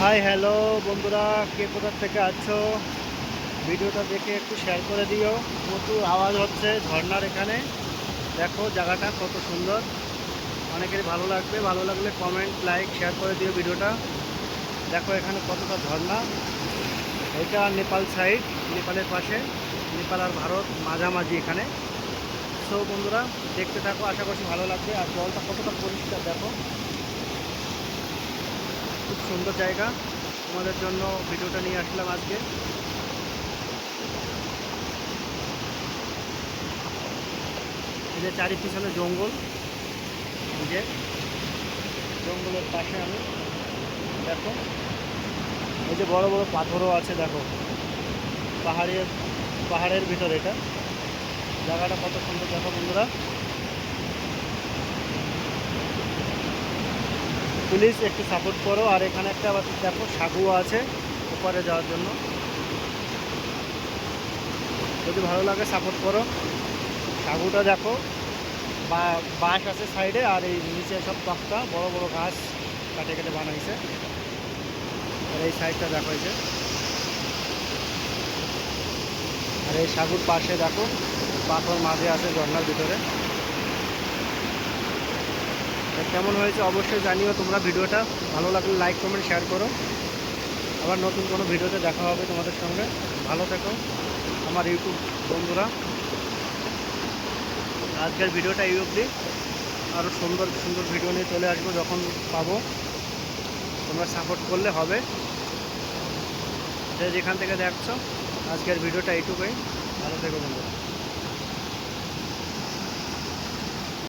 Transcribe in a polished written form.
Hi hello বন্ধুরা, কে কোথা থেকে আছো? ভিডিওটা দেখে একটু শেয়ার করে দিও। প্রচুর আওয়াজ হচ্ছে ঝর্ণার এখানে। দেখো জায়গাটা কত সুন্দর, অনেকেরই ভালো লাগবে। ভালো লাগলে কমেন্ট, লাইক, শেয়ার করে দিও ভিডিওটা। দেখো এখানে কতটা ঝর্ণা। এটা নেপাল সাইড, নেপালের পাশে। নেপাল আর ভারত মাঝামাঝি এখানে। সো বন্ধুরা দেখতে থাকো, আশা করছি ভালো লাগবে। আর জলটা কতটা পরিষ্কার দেখো, খুব সুন্দর জায়গা। তোমাদের জন্য ভিডিওটা নিয়ে আসলাম আজকে। এই যে চারি পিছনে জঙ্গল, এই যে জঙ্গলের পাশে আমি দেখো, এই যে বড় বড় পাথরও আছে দেখো। পাহাড়ের পাহাড়ের ভিতর এটা। জায়গাটা কত সুন্দর দেখো বন্ধুরা। প্লিজ একটু সাপোর্ট করো। আর এখানে একটা আবার দেখো সাগুও আছে ওপারে যাওয়ার জন্য। যদি ভালো লাগে সাপোর্ট করো। সাগুটা দেখো, বাঁশ আছে সাইডে, আর এই নিচে সব তক্তা, বড় বড় ঘাস কাটে কেটে বানাইছে। আর এই সাইডটা দেখো, এই যে, আর এই সাগুর পাশে দেখো পাথর মাঝে আছে ঝর্ণার ভিতরে। কেমন হয়েছে অবশ্যই জানিও তোমরা। ভিডিওটা ভালো লাগলে লাইক, কমেন্ট, শেয়ার করো। আবার নতুন কোনো ভিডিওতে দেখা হবে তোমাদের সঙ্গে। ভালো থেকো আমার ইউটিউব বন্ধুরা। আজকের ভিডিওটা এই অবধি। আরও সুন্দর সুন্দর ভিডিও নিয়ে চলে আসবো যখন পাবো। তোমরা সাপোর্ট করলে হবে। যে যেখান থেকে দেখছো, আজকের ভিডিওটা এইটুকুই। ভালো থেকো বন্ধুরা।